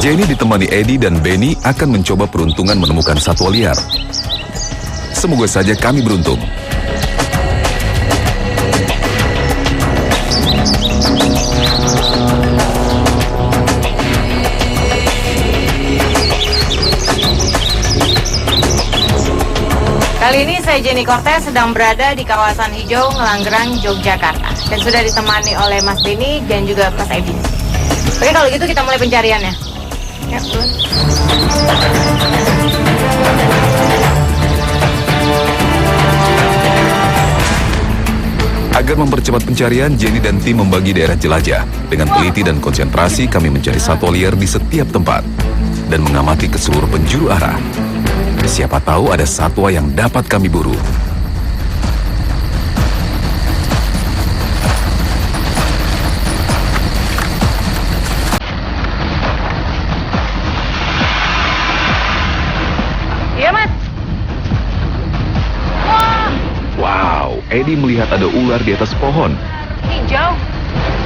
Jenny ditemani Eddie dan Benny akan mencoba peruntungan menemukan satwa liar. Semoga saja kami beruntung. Kali ini saya Jenny Cortez sedang berada di kawasan hijau Ngelanggerang, Yogyakarta. Dan sudah ditemani oleh Mas Benny dan juga Mas Eddie. Oke, kalau gitu kita mulai pencariannya. Ya, Agar mempercepat pencarian, Jenny dan tim membagi daerah jelajah. Dengan teliti dan konsentrasi, kami mencari satwa liar di setiap tempat dan mengamati ke seluruh penjuru arah. Siapa tahu ada satwa yang dapat kami buru. iya, Mas. Wow, Eddie melihat ada ular di atas pohon. Hijau.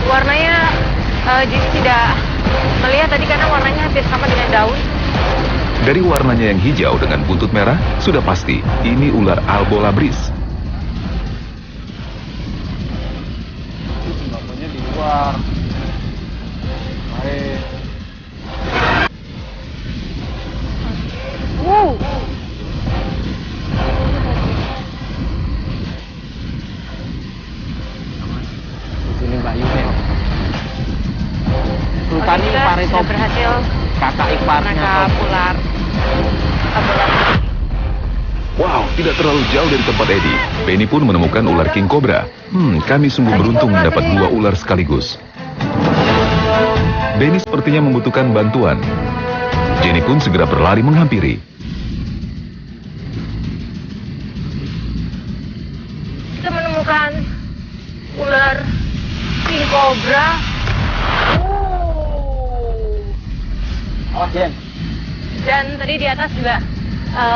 Warnanya jadi tidak melihat tadi karena warnanya hampir sama dengan daun. Dari warnanya yang hijau dengan buntut merah, sudah pasti ini ular albolabris. Bapaknya di luar. Baik. Di sini Mbak Yume. Sultani Kita Pareto sudah berhasil kakak iparnya menangkap ular albolabris. Wow, tidak terlalu jauh dari tempat Eddie. Benny pun menemukan ular king cobra. Kami sungguh beruntung mendapat 2 ular sekaligus. Benny sepertinya membutuhkan bantuan. Jenny pun segera berlari menghampiri. Kita menemukan ular king cobra. Awas, Jen. Dan tadi di atas juga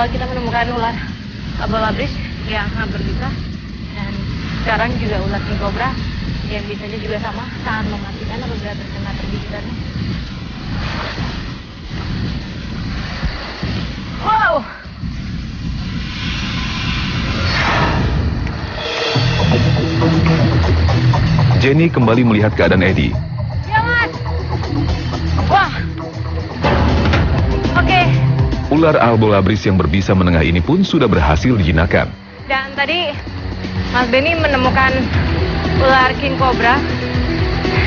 kita menemukan ular albolabris yang hampir bisa. Dan sekarang juga ular king cobra yang bisanya juga sama, sangat mematikan apabila terkena tergigitannya. Wow! Jenny kembali melihat keadaan Eddie. Ya, Mas! Wah! Oke. Ular albolabris yang berbisa menengah ini pun sudah berhasil dijinakan. Dan tadi Mas Benny menemukan ular king cobra.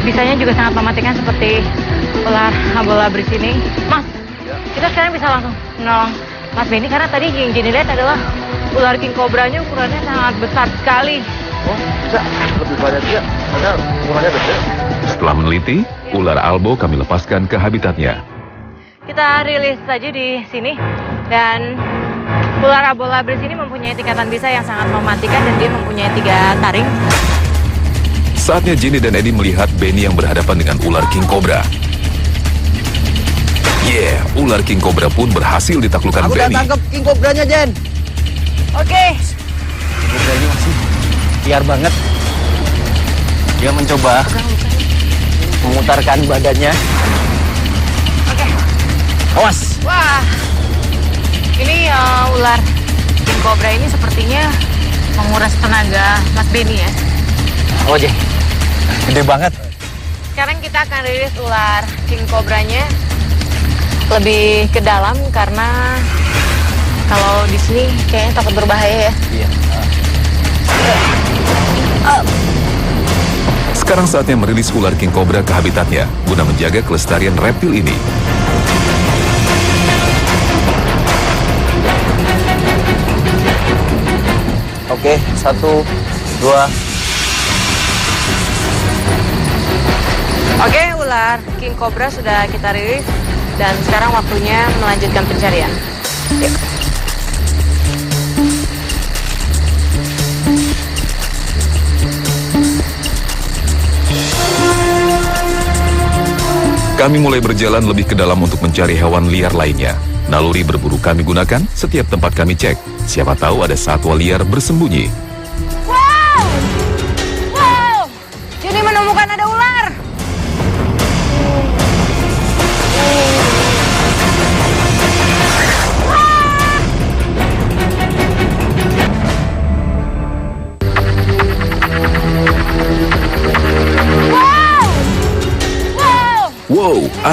Bisanya juga sangat mematikan seperti ular albolabris ini. Mas, kita sekarang bisa langsung menolong Mas Benny karena tadi yang Jenny lihat adalah ular king cobranya ukurannya sangat besar sekali. Oh, bisa lebih banyak dia. Karena ukurannya gede. Setelah meneliti, ular albo kami lepaskan ke habitatnya. Kita rilis saja di sini dan ular albolabris ini mempunyai tingkatan bisa yang sangat mematikan dan dia mempunyai 3 taring. Saatnya Jenny dan Eddie melihat Benny yang berhadapan dengan ular king cobra. Ular king cobra pun berhasil ditaklukkan Aku udah Benny. tangkap king cobranya, Jen. Oke. Cobranya masih liar banget. Dia mencoba memutarkan badannya. Oke. Awas. Wah. Ini ular king cobra ini sepertinya menguras tenaga Mas Benny ya. Oh, Jen. Gede banget. Sekarang kita akan rilis ular king cobranya lebih ke dalam karena kalau di sini kayaknya takut berbahaya ya. Iya. Sekarang saatnya merilis ular king cobra ke habitatnya guna menjaga kelestarian reptil ini. Oke, 1, 2. Oke, ular king cobra sudah kita rilis dan sekarang waktunya melanjutkan pencarian. Yuk. Kami mulai berjalan lebih ke dalam untuk mencari hewan liar lainnya. Naluri berburu kami gunakan, setiap tempat kami cek. Siapa tahu ada satwa liar bersembunyi. Wow! Wow! Jadi menemukan ada ular.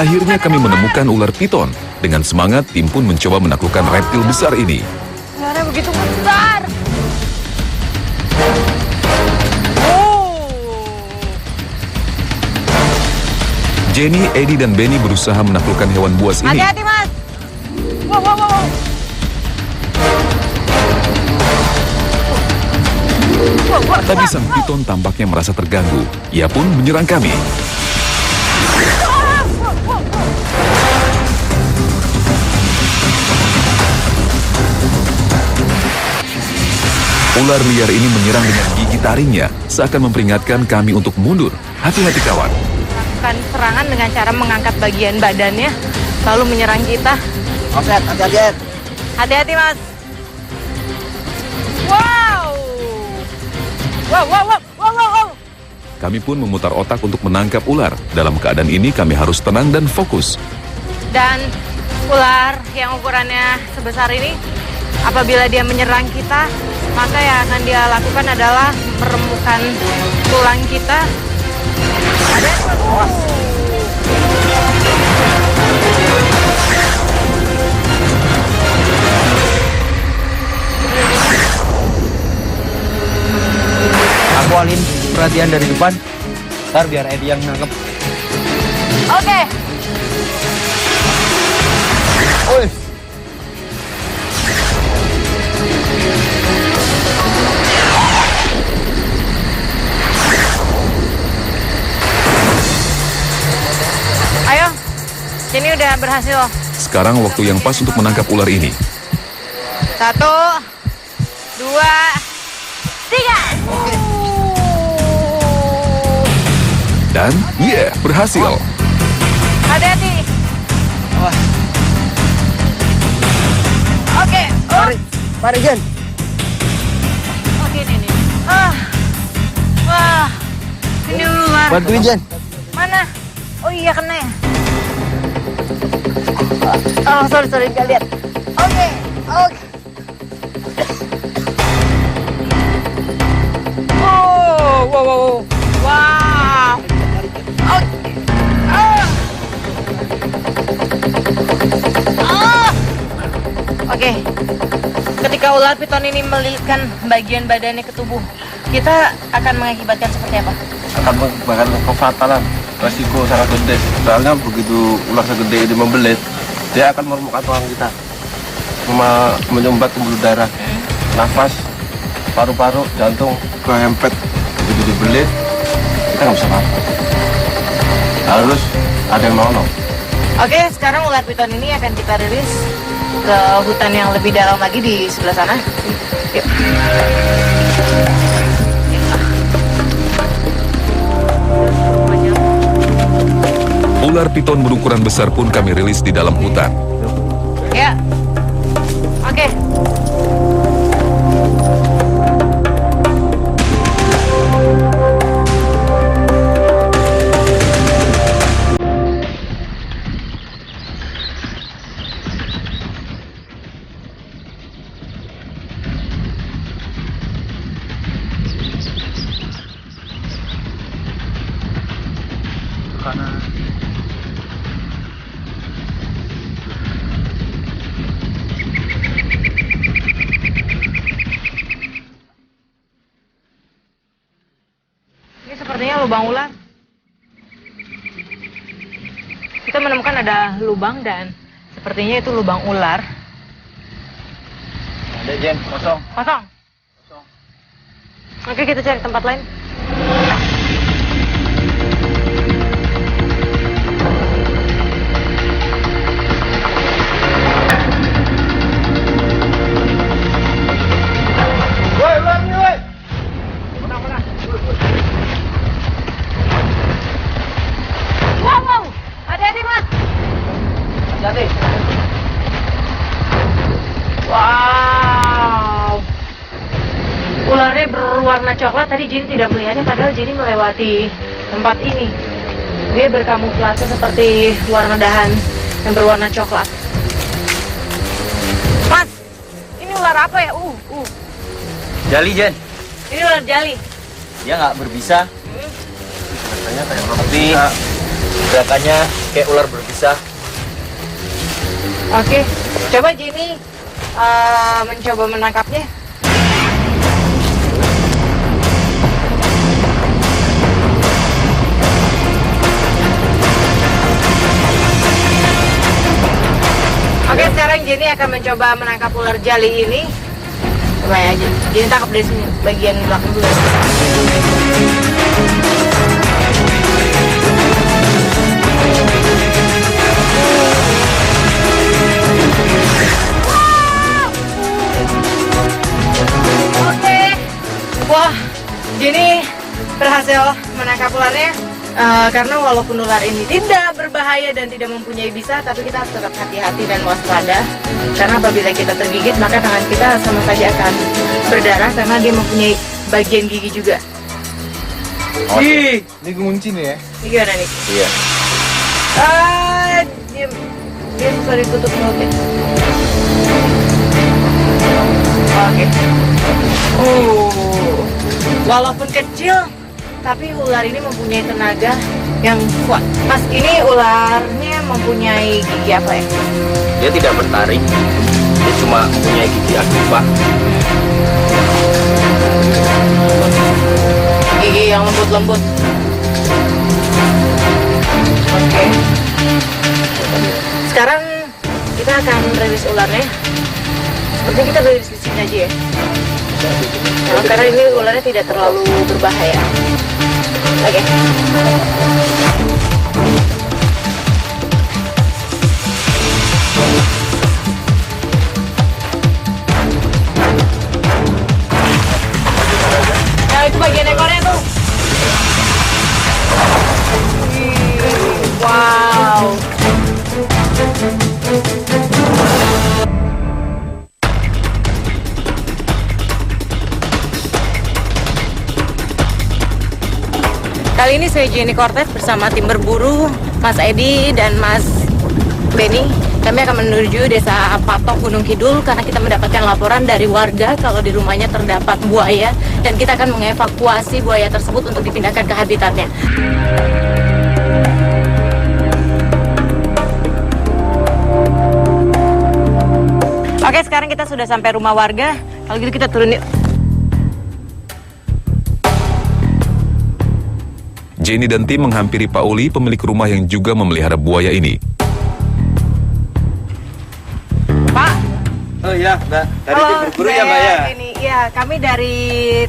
Akhirnya kami menemukan ular piton. Dengan semangat, tim pun mencoba menaklukkan reptil besar ini. Ularnya begitu besar. Oh. Jenny, Eddie, dan Benny berusaha menaklukkan hewan buas ini. Hati-hati, Mas. Wow, wow, wow. Tapi sang piton tampaknya merasa terganggu. Ia pun menyerang kami. Ular liar ini menyerang dengan gigi taringnya, seakan memperingatkan kami untuk mundur. Hati-hati kawan. Melakukan serangan dengan cara mengangkat bagian badannya, lalu menyerang kita. Oke, hati-hati. Hati-hati, Mas. Wow. Wow, wow, wow, wow, wow, wow. Kami pun memutar otak untuk menangkap ular. Dalam keadaan ini kami harus tenang dan fokus. Dan ular yang ukurannya sebesar ini, apabila dia menyerang kita, maka yang akan dia lakukan adalah meremukkan tulang kita. Ada. Aku alin perhatian dari depan. Ntar biar Eddie yang nangkep. Oke. Oi. Ayo. Ini udah berhasil. Sekarang waktu yang pas untuk menangkap ular ini. 1, 2, 3. Dan, berhasil. Hati-hati. Wah, Oke. mari Jen. Oke, ini. Wah. Ini ular. Bantuin Jen. Mana? Oh iya, kena ya. Oh, sorry, nggak lihat. Oke. Oh, wow. Wow. Oke. Oke. Ketika ular piton ini melilitkan bagian badannya ke tubuh, kita akan mengakibatkan seperti apa? Akan mengakibatkan kefatalan, resiko sangat gede. Soalnya begitu ular segede ini membelit, dia akan meremukkan tulang kita, menyumbat pembuluh darah, nafas, paru-paru, jantung, kehempet. Begitu dibelit, kita nggak bisa apa. Harus ada yang nolong. Oke, sekarang ular piton ini akan kita rilis ke hutan yang lebih dalam lagi di sebelah sana. Yuk. Ular piton berukuran besar pun kami rilis di dalam hutan. Ya. Oke. Ini sepertinya lubang ular. Kita menemukan ada lubang dan sepertinya itu lubang ular. Ada Jen, kosong. Kosong. Oke, kita cari tempat lain. Wow. Hati-hati, Mas. Hati-hati. Wow. Ularnya berwarna coklat. Tadi Jenny tidak melihatnya, padahal Jenny melewati tempat ini. Dia berkamuflase seperti warna dahan yang berwarna coklat. Mas, ini ular apa ya? Jali Jen. Ini ular jali. Dia nggak berbisa. Rasanya kayak Tapi Gerakannya kayak ular berbisa. Oke, coba Jenny mencoba menangkapnya. Oke, sekarang Jenny akan mencoba menangkap ular jali ini. Coba ya, Jenny tangkap dari sini, bagian belakang dulu. Oke, wah, Jenny berhasil menangkap ularnya. Karena walaupun ular ini tidak berbahaya dan tidak mempunyai bisa, tapi kita harus tetap hati-hati dan waspada. Karena apabila kita tergigit, maka tangan kita sama saja akan berdarah karena dia mempunyai bagian gigi juga. Ih, ini kunci nih ya. Ini gimana nih? Iya. Dia susah ditutup mulutnya. Oke. Walaupun kecil, tapi ular ini mempunyai tenaga yang kuat. Mas, ini ularnya mempunyai gigi apa ya? Dia tidak bertaring. Dia cuma mempunyai gigi akibat. Gigi yang lembut-lembut. Oke. Sekarang kita akan rilis ularnya. Sepertinya kita rilis di sini aja ya. Nah, karena ini ularnya tidak terlalu berbahaya. Oke. Nah, itu bagian ekornya tuh. Wow. Kali ini saya Jenny Cortez bersama tim berburu Mas Edi dan Mas Benny. Kami akan menuju desa Patok Gunung Kidul karena kita mendapatkan laporan dari warga kalau di rumahnya terdapat buaya dan kita akan mengevakuasi buaya tersebut untuk dipindahkan ke habitatnya. Oke, sekarang kita sudah sampai rumah warga. Kalau gitu kita turun yuk. Jenny dan tim menghampiri Pak Uli, pemilik rumah yang juga memelihara buaya ini. Pak. Oh iya, Mbak. Dari Halo, tim berburu ya, Mbak ya? Iya, kami dari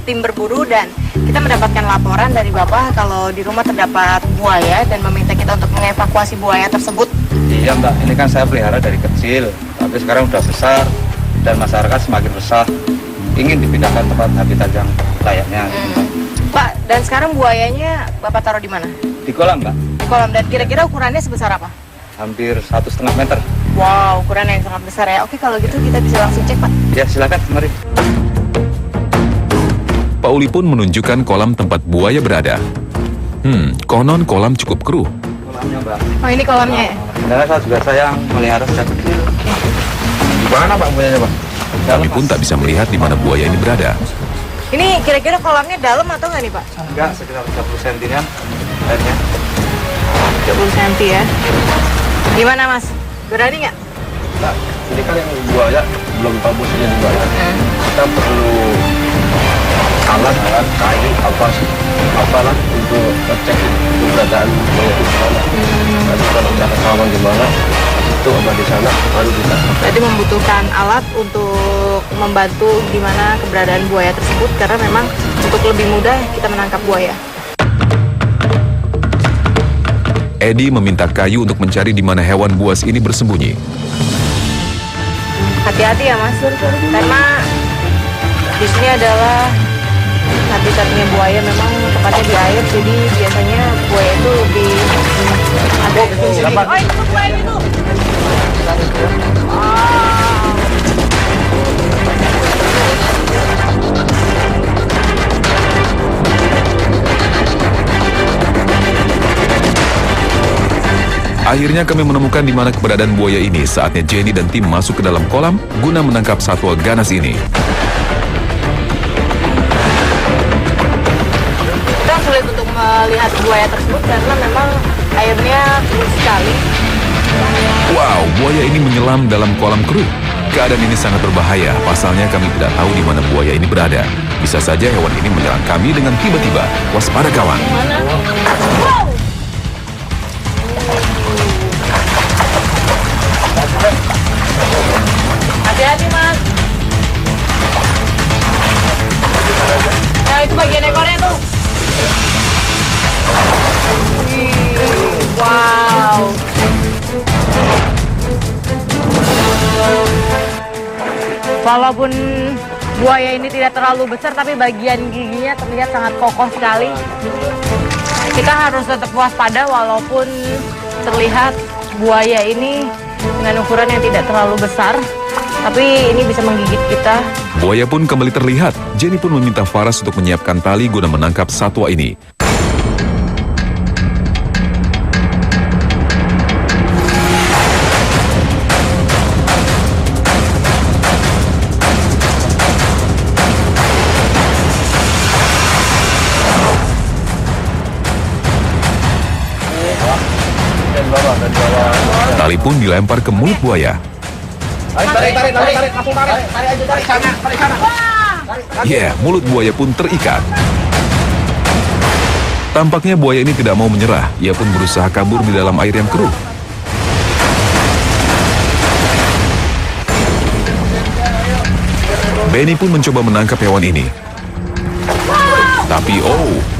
tim berburu dan kita mendapatkan laporan dari Bapak kalau di rumah terdapat buaya dan meminta kita untuk mengevakuasi buaya tersebut. Iya, Mbak. Ini kan saya pelihara dari kecil, tapi sekarang udah besar dan masyarakat semakin resah. Ingin dipindahkan tempat habitat yang layaknya. Pak, dan sekarang buayanya Bapak taruh di mana? Di kolam, Mbak. Di kolam, dan kira-kira ukurannya sebesar apa? Hampir 1,5 meter. Wow, ukuran yang sangat besar ya. Oke, kalau gitu kita bisa langsung cek, Pak. Ya, silakan, mari. Pak Uli pun menunjukkan kolam tempat buaya berada. Konon kolam cukup keruh. Kolamnya, Mbak. Oh, ini kolamnya ya? Karena saya juga sayang melihara sejak kecil. Di mana, Pak, buayanya, Pak? Kami pun tak bisa melihat di mana buaya ini berada. Ini kira-kira kolamnya dalam atau nggak nih, Pak? Enggak, sekitar 30 cm-an airnya. 30 cm ya. Gimana, Mas? Berani nggak? Nah, ini kan yang buaya belum tahu posisinya di buaya. Kita perlu alat kayu apalah untuk ngecek keberadaan buaya itu di mana. Nanti kalau udah ketahuan di mana, itu apa di sana baru kita. Berarti membutuhkan alat untuk membantu di mana keberadaan buaya tersebut karena memang untuk lebih mudah kita menangkap buaya. Edi meminta kayu untuk mencari di mana hewan buas ini bersembunyi. Hati-hati ya, Mas, karena di sini adalah habitatnya buaya, memang tempatnya di air, jadi biasanya buaya itu lebih ada di sini. Oh, itu tuh buaya itu. Akhirnya kami menemukan di mana keberadaan buaya ini. Saatnya Jenny dan tim masuk ke dalam kolam guna menangkap satwa ganas ini. Kita sulit untuk melihat buaya tersebut karena memang Airnya keruh sekali. Wow, buaya ini menyelam dalam kolam keruh. Keadaan ini sangat berbahaya, pasalnya kami tidak tahu di mana buaya ini berada. Bisa saja hewan ini menyerang kami dengan tiba-tiba. Waspada kawan. Mana? Wow! Hati-hati, Mas. Nah, itu bagian ekornya tuh. Wow. Walaupun buaya ini tidak terlalu besar, tapi bagian giginya terlihat sangat kokoh sekali. Kita harus tetap waspada walaupun terlihat buaya ini dengan ukuran yang tidak terlalu besar, tapi ini bisa menggigit kita. Buaya pun kembali terlihat. Jenny pun meminta Faras untuk menyiapkan tali guna menangkap satwa ini. Tali pun dilempar ke mulut buaya. Tarik, langsung tarik aja, tarik sana. Ya, mulut buaya pun terikat. Tampaknya buaya ini tidak mau menyerah. Ia pun berusaha kabur di dalam air yang keruh. Benny pun mencoba menangkap hewan ini. Tapi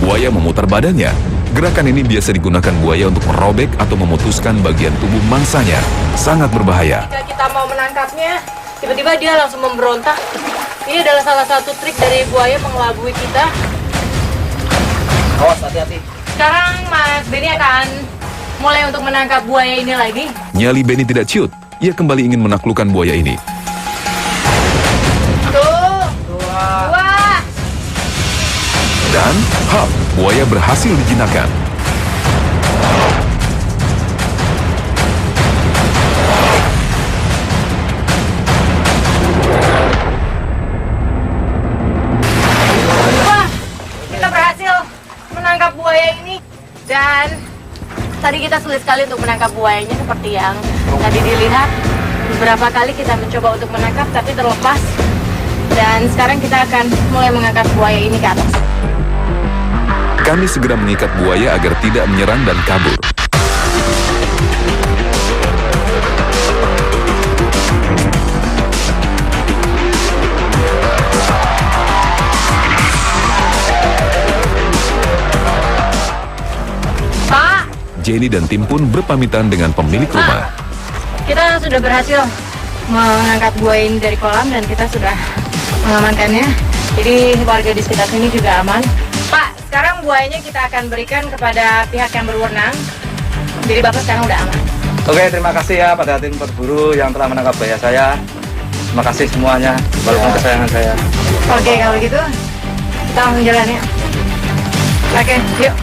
buaya memutar badannya. Gerakan ini biasa digunakan buaya untuk merobek atau memutuskan bagian tubuh mangsanya. Sangat berbahaya. Jika kita mau menangkapnya, tiba-tiba dia langsung memberontak. Ini adalah salah satu trik dari buaya mengelabui kita. Awas, hati-hati. Sekarang Mas Benny akan mulai untuk menangkap buaya ini lagi. Nyali Benny tidak ciut. Ia kembali ingin menaklukkan buaya ini. Tuh, dua. Dan, buaya berhasil dijinakkan. Wah, kita berhasil menangkap buaya ini. Dan tadi kita sulit sekali untuk menangkap buayanya seperti yang tadi dilihat. Beberapa kali kita mencoba untuk menangkap tapi terlepas. Dan sekarang kita akan mulai mengangkat buaya ini ke atas. Kami segera mengikat buaya agar tidak menyerang dan kabur. Pak, Jenny dan tim pun berpamitan dengan pemilik rumah. kita sudah berhasil mengangkat buaya ini dari kolam dan kita sudah mengamankannya. Jadi warga di sekitar sini juga aman. Pak, sekarang buayanya kita akan berikan kepada pihak yang berwenang. Jadi Bapak sekarang udah aman. Oke, terima kasih ya pada tim berburu yang telah menangkap buaya saya. Terima kasih semuanya, walaupun kesayangan saya. Oke, kalau gitu kita langsung jalan ya. Oke, yuk.